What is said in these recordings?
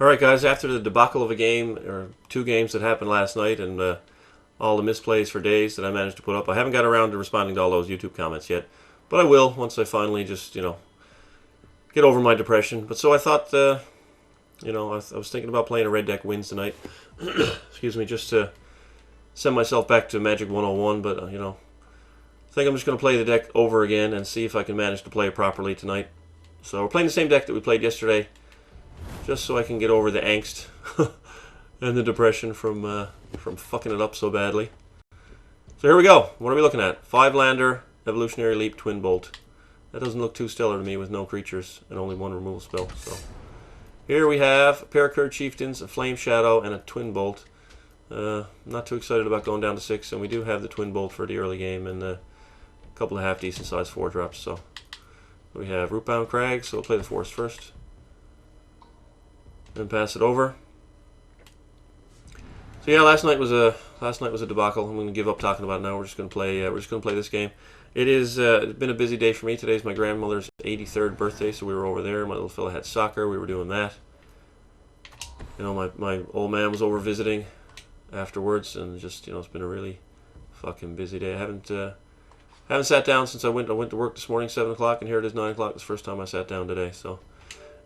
Alright guys, after the debacle of a game, or two games that happened last night, and all the misplays for days that I managed to put up, I haven't got around to responding to all those YouTube comments yet. But I will, once I finally just, get over my depression. But so I thought, I was thinking about playing a red deck wins tonight. Excuse me, just to send myself back to Magic 101, but, I think I'm just going to play the deck over again and see if I can manage to play it properly tonight. So we're playing the same deck that we played yesterday, just so I can get over the angst and the depression from fucking it up so badly. So here we go. What are we looking at? 5-lander, Evolutionary Leap, Twin Bolt. That doesn't look too stellar to me with no creatures and only one removal spell. So here we have a pair of Curd Chieftains, a Flame Shadow, and a Twin Bolt. Not too excited about going down to 6, and we do have the Twin Bolt for the early game and a couple of half-decent size 4-drops. So we have Rootbound Crag, so we'll play the forest first. And pass it over. So yeah, last night was a debacle. I'm going to give up talking about it now. We're just going to play. We're just going to play this game. It is. It's been a busy day for me. Today's my grandmother's 83rd birthday, so we were over there. My little fella had soccer. We were doing that. My old man was over visiting afterwards, and just it's been a really fucking busy day. I haven't sat down since I went to work this morning, 7 o'clock, and here it is 9 o'clock. It's the first time I sat down today. So,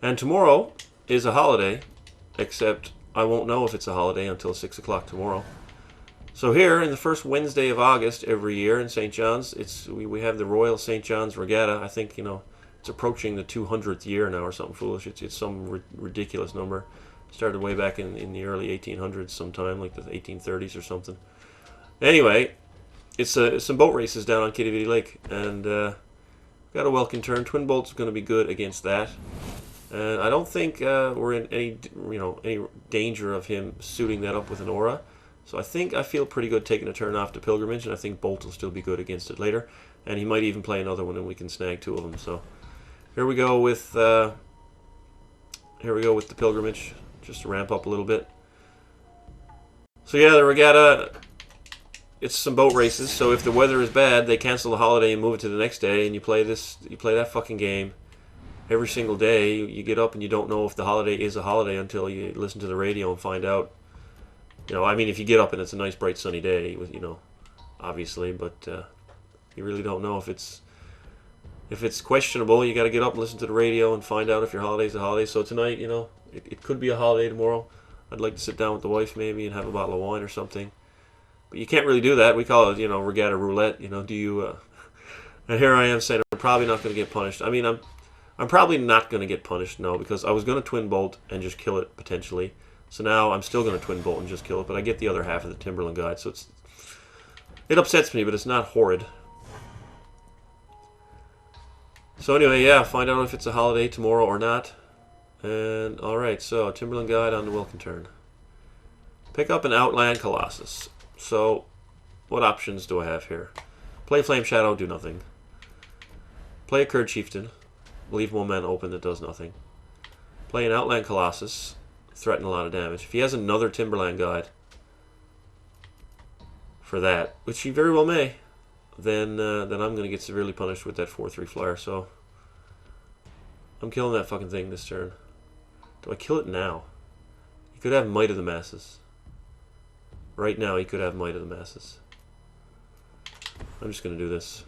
and tomorrow is a holiday, except I won't know if it's a holiday until 6 o'clock tomorrow. So here, in the first Wednesday of August every year in St. John's, we have the Royal St. John's Regatta. I think, it's approaching the 200th year now or something foolish. It's some ridiculous number. Started way back in the early 1800s sometime, like the 1830s or something. Anyway, it's some boat races down on Kitty Vitty Lake, and got a welcome turn. Twin Bolt's going to be good against that. And I don't think we're in any danger of him suiting that up with an aura. So I feel pretty good taking a turn off to Pilgrimage, and I think Bolt will still be good against it later. And he might even play another one, and we can snag 2 of them. So here we go with the Pilgrimage, just to ramp up a little bit. So yeah, the Regatta, it's some boat races. So if the weather is bad, they cancel the holiday and move it to the next day, and you play that fucking game. Every single day, you get up and you don't know if the holiday is a holiday until you listen to the radio and find out. If you get up and it's a nice, bright, sunny day, obviously, but you really don't know if it's questionable. You got to get up and listen to the radio and find out if your holiday's a holiday. So tonight, it could be a holiday tomorrow. I'd like to sit down with the wife maybe and have a bottle of wine or something. But you can't really do that. We call it, Regatta Roulette. And here I am saying I'm probably not going to get punished. I'm probably not going to get punished, no, because I was going to Twin Bolt and just kill it, potentially. So now I'm still going to Twin Bolt and just kill it, but I get the other half of the Timberland Guide, so it upsets me, but it's not horrid. So anyway, yeah, find out if it's a holiday tomorrow or not. And, alright, so Timberland Guide on the welcome turn. Pick up an Outland Colossus. So, what options do I have here? Play Flame Shadow, do nothing. Play a Curd Chieftain. Leave 1 mana open that does nothing. Play an Outland Colossus. Threaten a lot of damage. If he has another Timberland Guide for that, which he very well may, then I'm going to get severely punished with that 4/3 flyer. So I'm killing that fucking thing this turn. Do I kill it now? He could have Might of the Masses. Right now he could have Might of the Masses. I'm just going to do this.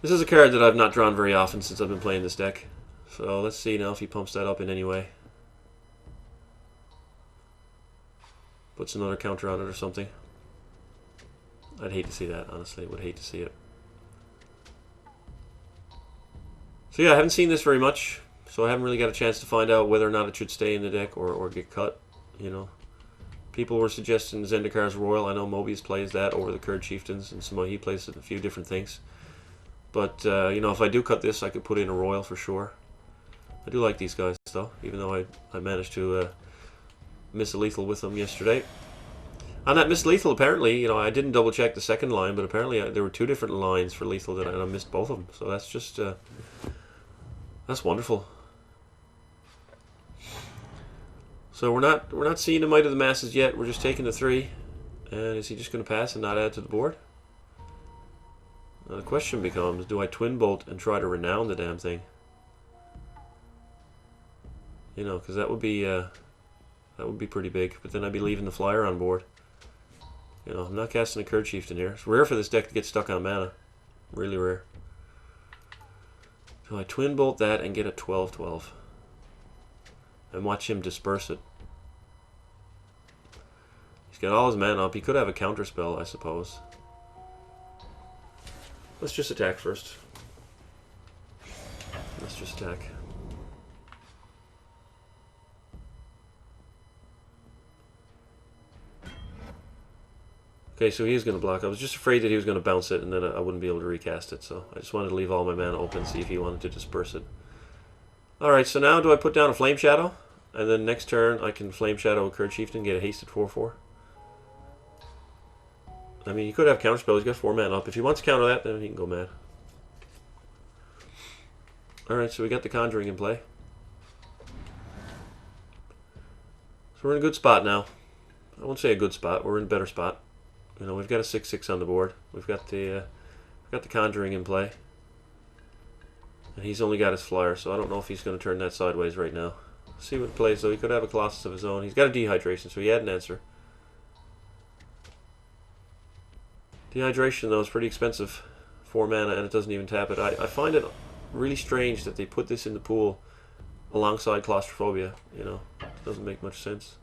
This is a card that I've not drawn very often since I've been playing this deck. So let's see now if he pumps that up in any way. Puts another counter on it or something. I'd hate to see that, honestly. Would hate to see it. So yeah, I haven't seen this very much. So I haven't really got a chance to find out whether or not it should stay in the deck or get cut. People were suggesting Zendikar's Royal. I know Mobius plays that over the Curd Chieftains, and he plays a few different things. But, if I do cut this, I could put in a Royal for sure. I do like these guys, though, even though I managed to miss a lethal with them yesterday. On that miss lethal, apparently, I didn't double-check the second line, but apparently there were 2 different lines for lethal, and I missed both of them. So that's just, that's wonderful. So we're not seeing the Might of the Masses yet. We're just taking the 3. And is he just going to pass and not add to the board? The question becomes, do I twin bolt and try to renown the damn thing? You know, because that would be pretty big. But then I'd be leaving the flyer on board. You know, I'm not casting a Kurd Chieftain here. It's rare for this deck to get stuck on mana. Really rare. So I twin bolt that and get a 12/12. And watch him disperse it. He's got all his mana up. He could have a counter spell, I suppose. Let's just attack first. Let's just attack. Okay, so he is going to block. I was just afraid that he was going to bounce it and then I wouldn't be able to recast it. So I just wanted to leave all my mana open and see if he wanted to disperse it. Alright, so now do I put down a Flame Shadow? And then next turn I can Flame Shadow a Kurd Chieftain, get a hasted 4/4. I mean, he could have counterspell. He's got 4 mana up. If he wants to counter that, then he can go mad. Alright, so we got the Conjuring in play. So we're in a good spot now. I won't say a good spot. We're in a better spot. You know, we've got a 6/6 on the board. We've got the Conjuring in play. And he's only got his flyer, so I don't know if he's going to turn that sideways right now. See what plays, though. He could have a Colossus of his own. He's got a Dehydration, so he had an answer. Dehydration, though, is pretty expensive. 4 mana, and it doesn't even tap it. I find it really strange that they put this in the pool alongside Claustrophobia. You know, it doesn't make much sense.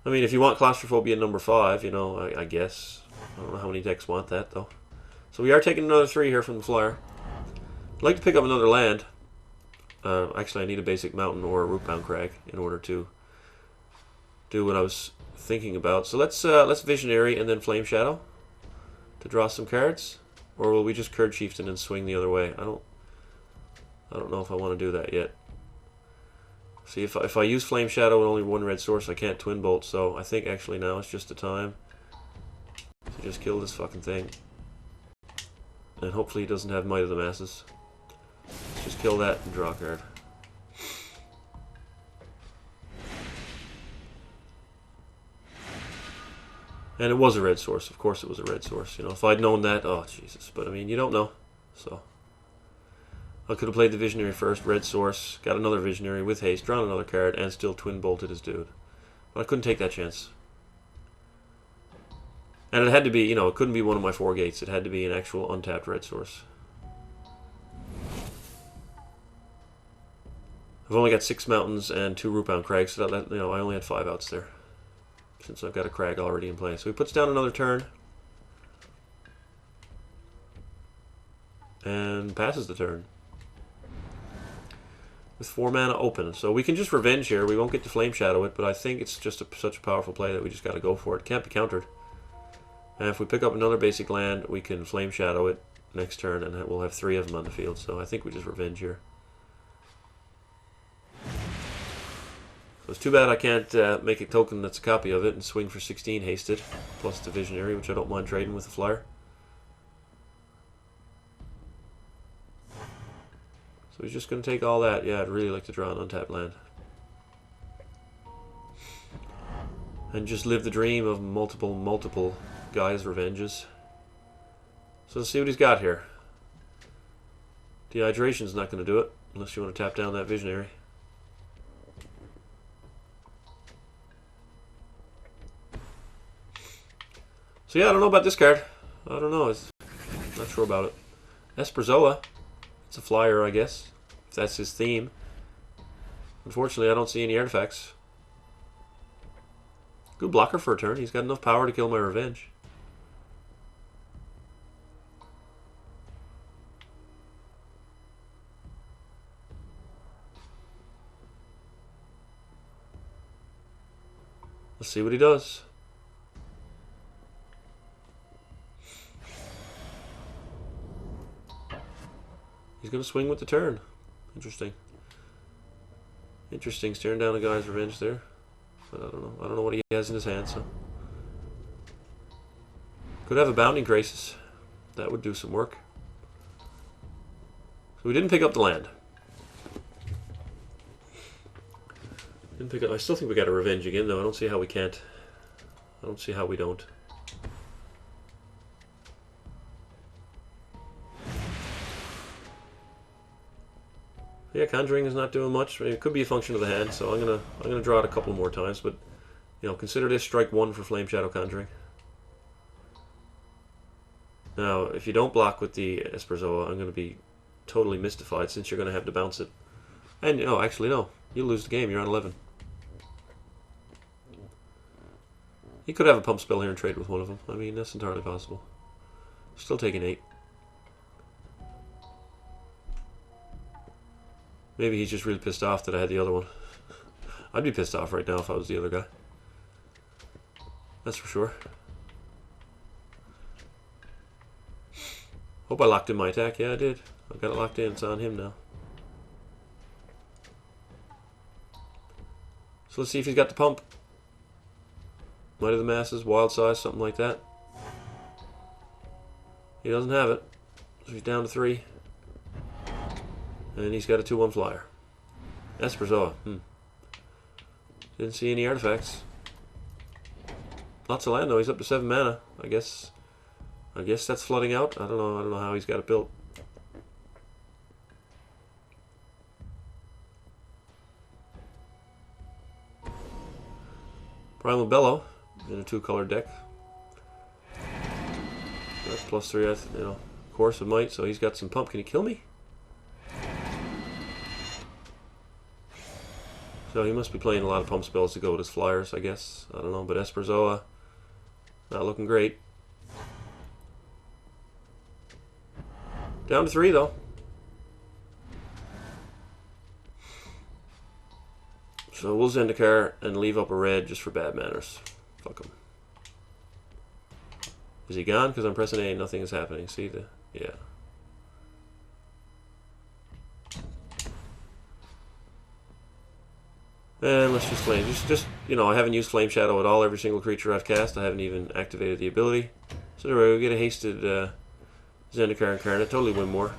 I mean, if you want Claustrophobia number 5, you know, I guess. I don't know how many decks want that, though. So we are taking another 3 here from the flyer. I'd like to pick up another land. Actually, I need a basic mountain or a rootbound crag in order to do what I was thinking about. So let's Visionary and then Flame Shadow to draw some cards, or will we just Kurd Chieftain and swing the other way? I don't know if I want to do that yet. See, if I use Flame Shadow and only 1 red source, I can't twin bolt. So I think actually now it's just the time to just kill this fucking thing, and hopefully he doesn't have Might of the Masses. Just kill that and draw a card. And it was a red source. Of course it was a red source. You know, if I'd known that, oh Jesus. But I mean, you don't know. So I could have played the Visionary first, red source, got another Visionary with haste, drawn another card, and still twin bolted his dude. But I couldn't take that chance. And it had to be, you know, it couldn't be one of my 4 gates. It had to be an actual untapped red source. I've only got 6 mountains and 2 rootbound crags, so that, you know, I only had 5 outs there, since I've got a crag already in play. So he puts down another turn and passes the turn with 4 mana open. So we can just Revenge here. We won't get to Flame Shadow it, but I think it's just such a powerful play that we just got to go for it. Can't be countered. And if we pick up another basic land, we can Flame Shadow it next turn, and we'll have 3 of them on the field. So I think we just Revenge here. So it's too bad I can't make a token that's a copy of it and swing for 16 hasted, plus the Visionary, which I don't mind trading with the flyer. So he's just going to take all that. Yeah, I'd really like to draw an untapped land. And just live the dream of multiple guys' revenges. So let's see what he's got here. Dehydration's not going to do it, unless you want to tap down that Visionary. So yeah, I don't know about this card. I don't know. I'm not sure about it. Esperzoa. It's a flyer, I guess, if that's his theme. Unfortunately, I don't see any artifacts. Good blocker for a turn. He's got enough power to kill my Revenge. Let's see what he does. He's going to swing with the turn. Interesting. Interesting, staring down a guy's Revenge there. But I don't know. I don't know what he has in his hand, so. Could have a Bounding Graces. That would do some work. So we didn't pick up the land. Didn't pick up. I still think we got a Revenge again, though. I don't see how we can't. I don't see how we don't. Yeah, Conjuring is not doing much. I mean, it could be a function of the hand, so I'm gonna draw it a couple more times. But consider this strike 1 for Flame Shadow Conjuring. Now, if you don't block with the Esperzoa, I'm gonna be totally mystified since you're gonna have to bounce it. And actually no, you'll lose the game. You're on 11. He could have a pump spell here and trade with one of them. I mean, that's entirely possible. Still taking 8. Maybe he's just really pissed off that I had the other one. I'd be pissed off right now if I was the other guy. That's for sure. Hope I locked in my attack. Yeah, I did. I've got it locked in. It's on him now. So let's see if he's got the pump. Might of the Masses, Wild Size, something like that. He doesn't have it. So he's down to 3. And he's got a 2/1 flyer. Esperzoa. Didn't see any artifacts. Lots of land though. He's up to 7 mana. I guess that's flooding out. I don't know how he's got it built. Primal Bellow in a 2-color deck. That's +3. Of course it might. So he's got some pump. Can he kill me? So he must be playing a lot of pump spells to go with his flyers, I guess. I don't know, but Esperzoa, not looking great. Down to 3, though. So we'll Zendikar and leave up a red just for bad manners. Fuck him. Is he gone? Because I'm pressing A and nothing is happening. See the... Yeah. And let's just flame. I haven't used Flame Shadow at all. Every single creature I've cast, I haven't even activated the ability. So there we go. Get a hasted Zendikar Incarnate. Totally win more.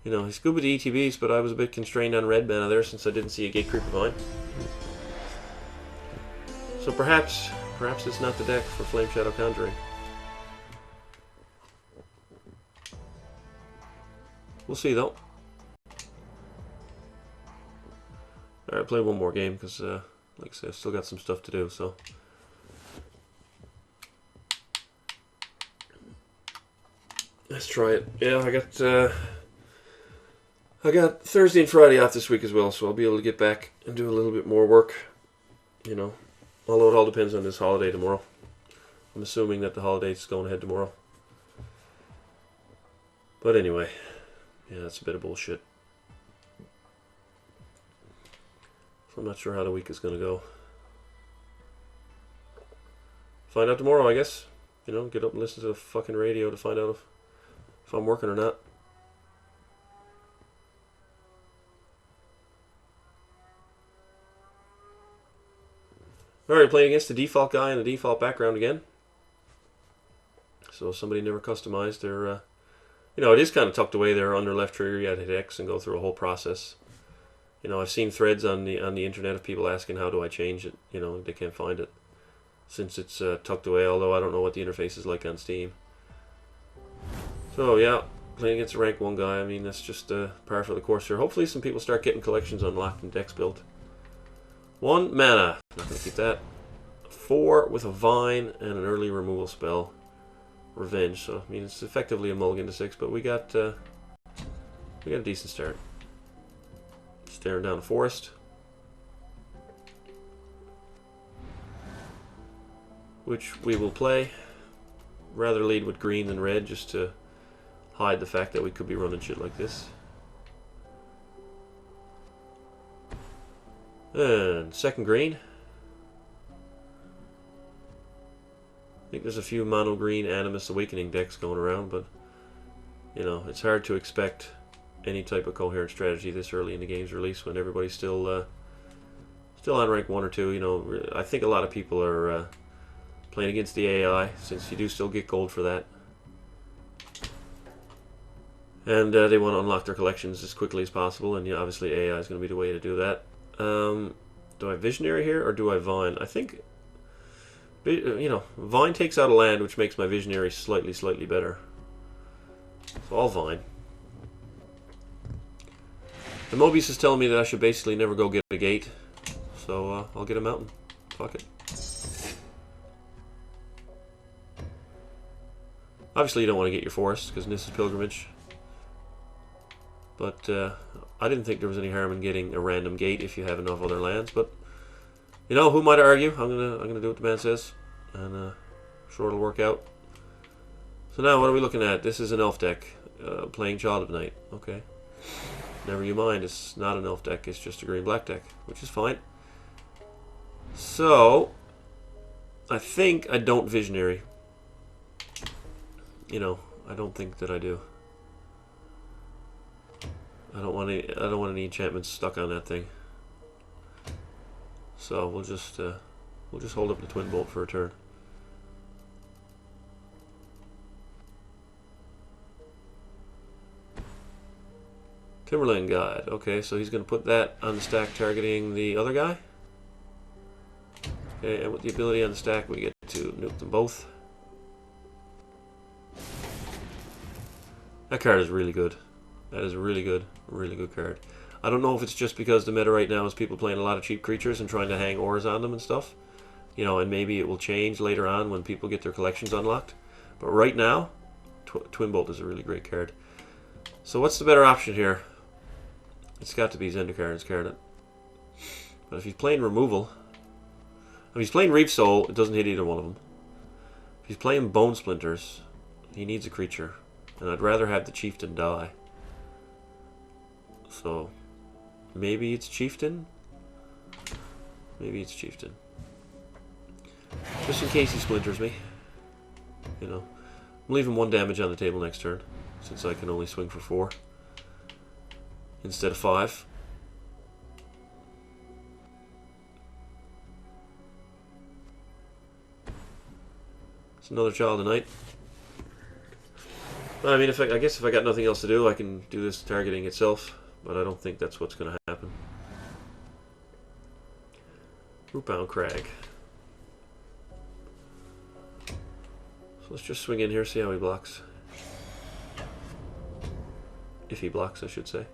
He scuba the ETBs, but I was a bit constrained on red mana there since I didn't see a Gatecreeper Vine. So perhaps it's not the deck for Flame Shadow Conjuring. We'll see though. Alright, play one more game because, like I said, I've still got some stuff to do, so. Let's try it. Yeah, I got Thursday and Friday off this week as well, so I'll be able to get back and do a little bit more work. Although it all depends on this holiday tomorrow. I'm assuming that the holiday's going ahead tomorrow. But anyway, yeah, that's a bit of bullshit. I'm not sure how the week is going to go. Find out tomorrow, I guess. Get up and listen to the fucking radio to find out if I'm working or not. Alright, playing against the default guy in the default background again. So somebody never customized their... it is kind of tucked away there under left trigger. You had to hit X and go through a whole process. I've seen threads on the internet of people asking how do I change it. They can't find it since it's tucked away. Although I don't know what the interface is like on Steam. So yeah, playing against a rank 1 guy. I mean that's just par for the course here. Hopefully some people start getting collections unlocked and decks built. 1 mana. Not gonna keep that. 4 with a vine and an early removal spell. Revenge. So I mean it's effectively a mulligan to 6, but we got a decent start. Staring down the forest. Which we will play. Rather lead with green than red just to hide the fact that we could be running shit like this. And second green. I think there's a few mono green Animus Awakening decks going around, but it's hard to expect any type of coherent strategy this early in the game's release when everybody's still on rank 1 or 2. I think a lot of people are playing against the AI, since you do still get gold for that. And they want to unlock their collections as quickly as possible, and obviously AI is going to be the way to do that. Do I Visionary here, or do I Vine? I think, Vine takes out a land, which makes my Visionary slightly better. So I'll Vine. And Mobius is telling me that I should basically never go get a gate. So I'll get a mountain. Fuck it. Obviously you don't want to get your forest, because this is Pilgrimage. But I didn't think there was any harm in getting a random gate if you have enough other lands. But, you know, who might argue? I'm gonna do what the man says. And sure it'll work out. So now what are we looking at? This is an elf deck. Playing Child of Night. Okay. Never you mind, it's not an elf deck, it's just a green-black deck, which is fine. So, I think I don't Visionary. You know, I don't think that I do. I don't want any enchantments stuck on that thing. So we'll just hold up the Twin Bolt for a turn. Timberland Guide. Okay, so he's going to put that on the stack targeting the other guy. Okay, and with the ability on the stack, we get to nuke them both. That card is really good. That is a really good card. I don't know if it's just because the meta right now is people playing a lot of cheap creatures and trying to hang ores on them and stuff. You know, and maybe it will change later on when people get their collections unlocked. But right now, Twin Bolt is a really great card. So what's the better option here? It's got to be Zendikar and Scarlet. But if he's playing removal, if he's playing Reef Soul, it doesn't hit either one of them. If he's playing Bone Splinters, he needs a creature. And I'd rather have the Chieftain die. So, maybe it's Chieftain? Maybe it's Chieftain. Just in case he splinters me. You know. I'm leaving 1 damage on the table next turn, since I can only swing for 4. Instead of 5. It's another Child of Night. I mean, I guess if I got nothing else to do, I can do this targeting itself, but I don't think that's what's going to happen. Rootbound Crag. So let's just swing in here, see how he blocks. If he blocks, I should say.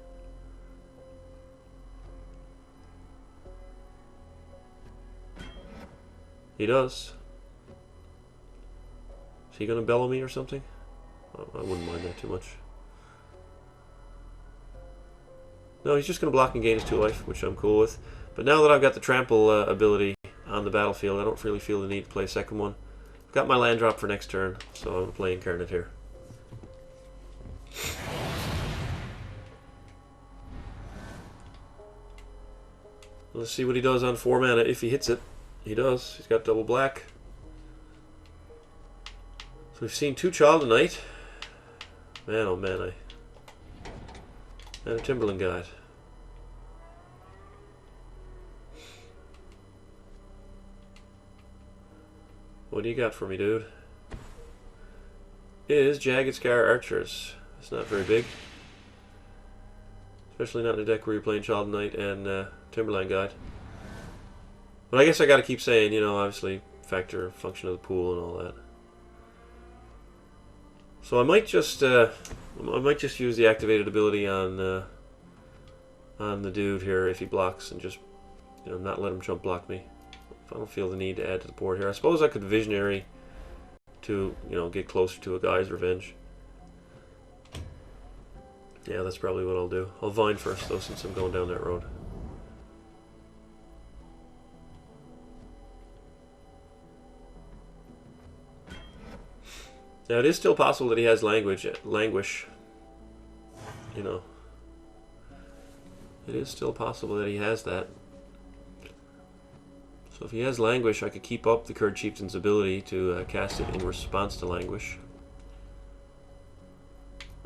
He does. Is he going to bellow me or something? I wouldn't mind that too much. No, he's just going to block and gain his 2 life, which I'm cool with. But now that I've got the trample ability on the battlefield, I don't really feel the need to play a second one. I've got my land drop for next turn, so I'm going to play Incarnate here. Let's see what he does on 4 mana. If he hits it, he does. He's got double black. So we've seen 2 Child of Night. Man, oh man, and a Timberland Guide. What do you got for me, dude? It is Jagged Scar Archers. It's not very big. Especially not in a deck where you're playing Child of Night and Timberland Guide. But I guess I gotta keep saying, you know, obviously factor function of the pool and all that. So I might just use the activated ability on the dude here if he blocks, and just, you know, not let him jump block me. If I don't feel the need to add to the board here, I suppose I could Visionary to, you know, get closer to a guy's revenge. Yeah, that's probably what I'll do. I'll Vine first though, since I'm going down that road. Now it is still possible that he has Languish, you know. It is still possible that he has that. So if he has Languish, I could keep up the Kurd Chieftain's ability to cast it in response to Languish.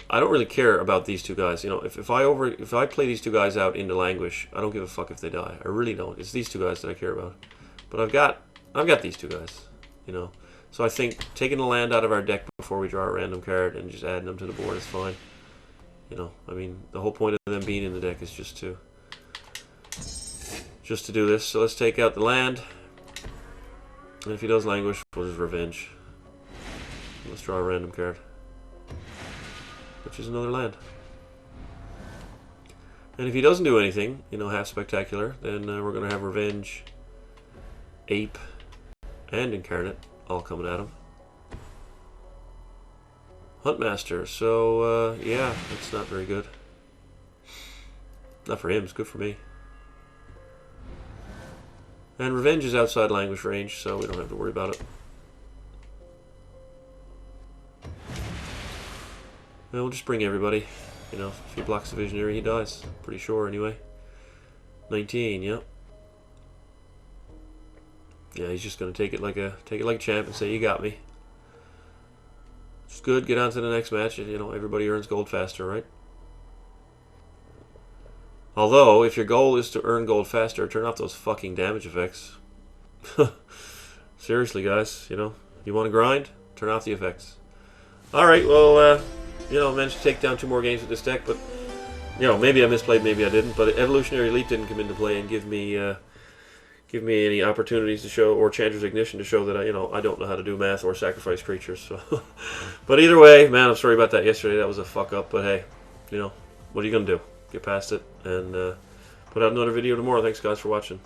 I don't really care about these 2 guys. You know, if I play these 2 guys out into Languish, I don't give a fuck if they die. I really don't. It's these 2 guys that I care about. But I've got these 2 guys, you know. So I think taking a land out of our deck before we draw a random card and just adding them to the board is fine. You know, I mean, the whole point of them being in the deck is just to do this. So let's take out the land. And if he does Languish, we'll just Revenge. Let's draw a random card, which is another land. And if he doesn't do anything, you know, half spectacular, then we're going to have Revenge, Ape, and Incarnate all coming at him. Huntmaster, so yeah, it's not very good. Not for him, it's good for me. And Revenge is outside language range, so we don't have to worry about it. And we'll just bring everybody. You know, if he blocks the Visionary, he dies. Pretty sure, anyway. 19, yep. Yeah, he's just gonna take it like a champ and say, "You got me." It's good. Get on to the next match. You know, everybody earns gold faster, right? Although, if your goal is to earn gold faster, turn off those fucking damage effects. Seriously, guys, you know, you want to grind? Turn off the effects. Alright, well, you know, I managed to take down 2 more games with this deck, but, you know, maybe I misplayed, maybe I didn't, but Evolutionary Elite didn't come into play and give me any opportunities to show, or Chandra's Ignition to show that, you know, I don't know how to do math or sacrifice creatures, so. But either way, man, I'm sorry about that yesterday. That was a fuck up, but hey, you know, what are you going to do? Get past it, and put out another video tomorrow. Thanks, guys, for watching.